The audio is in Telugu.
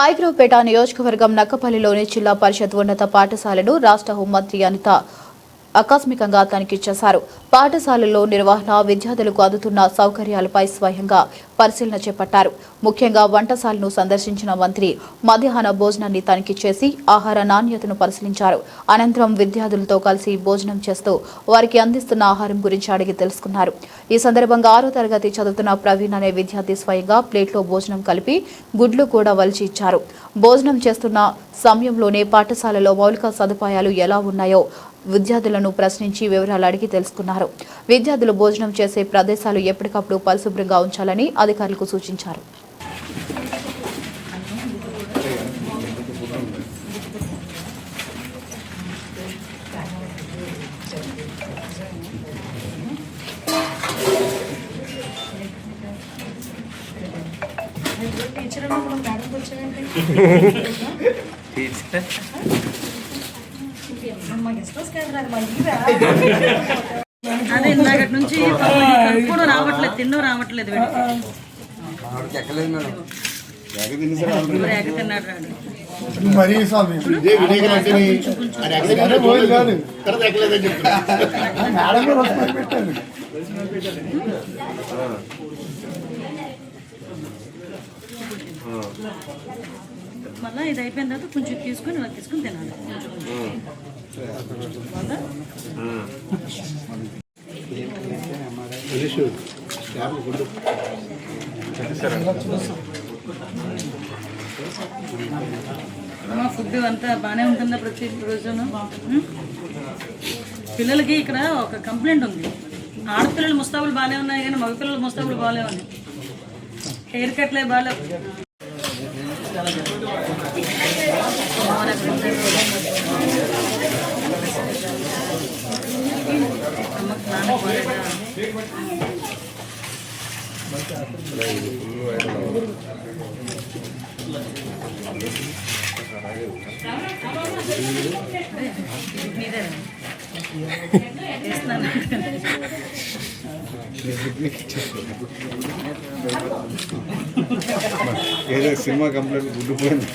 పాయకరావుపేట నియోజకవర్గం నక్కపల్లిలోని జిల్లా పరిషత్ ఉన్నత పాఠశాలను రాష్ట్ర హోంమంత్రి అనిత ఆకస్మికంగా తనిఖీ చేశారు. పాఠశాలల్లో నిర్వహణ, విద్యార్థులకు అందుతున్న సౌకర్యాలపై స్వయంగా పరిశీలన చేపట్టారు. ముఖ్యంగా వంటశాలను సందర్శించిన మంత్రి మధ్యాహ్న భోజనాన్ని తనిఖీ చేసి ఆహార నాణ్యతను పరిశీలించారు. అనంతరం విద్యార్థులతో కలిసి భోజనం చేస్తూ వారికి అందిస్తున్న ఆహారం గురించి అడిగి తెలుసుకున్నారు. ఈ సందర్భంగా 6వ తరగతి చదువుతున్న ప్రవీణ్ అనే విద్యార్థి స్వయంగా ప్లేట్లో భోజనం కలిపి గుడ్లు కూడా వలిచి ఇచ్చారు. భోజనం చేస్తున్న సమయంలోనే పాఠశాలలో మౌలిక సదుపాయాలు ఎలా ఉన్నాయో విద్యార్థులను ప్రశ్నించి వివరాలు అడిగి తెలుసుకున్నారు. విద్యార్థులు భోజనం చేసే ప్రదేశాలు ఎప్పటికప్పుడు పరిశుభ్రంగా ఉంచాలని అధికారులకు సూచించారు. అదే ఇందాకటి నుంచి కూడా రావట్లేదు, తిన్నో రావట్లేదు. తిన్నాడు మళ్ళీ ఇది అయిపోయిన తర్వాత కొంచెం తీసుకొని ఇలా తీసుకుని తినాలి. ఫుడ్ అంతా బాగానే ఉంటుందా ప్రతి రోజును? పిల్లలకి ఇక్కడ ఒక కంప్లైంట్ ఉంది, ఆడపిల్లలు ముస్తాబులు బాగానే ఉన్నాయి కానీ మగపిల్లల ముస్తాబులు బాగాలే ఉన్నాయి. హెయిర్ కట్లే బాగాలేవు. ఏదో సినిమా కంప్లీట్ గుడ్డిపోయింది.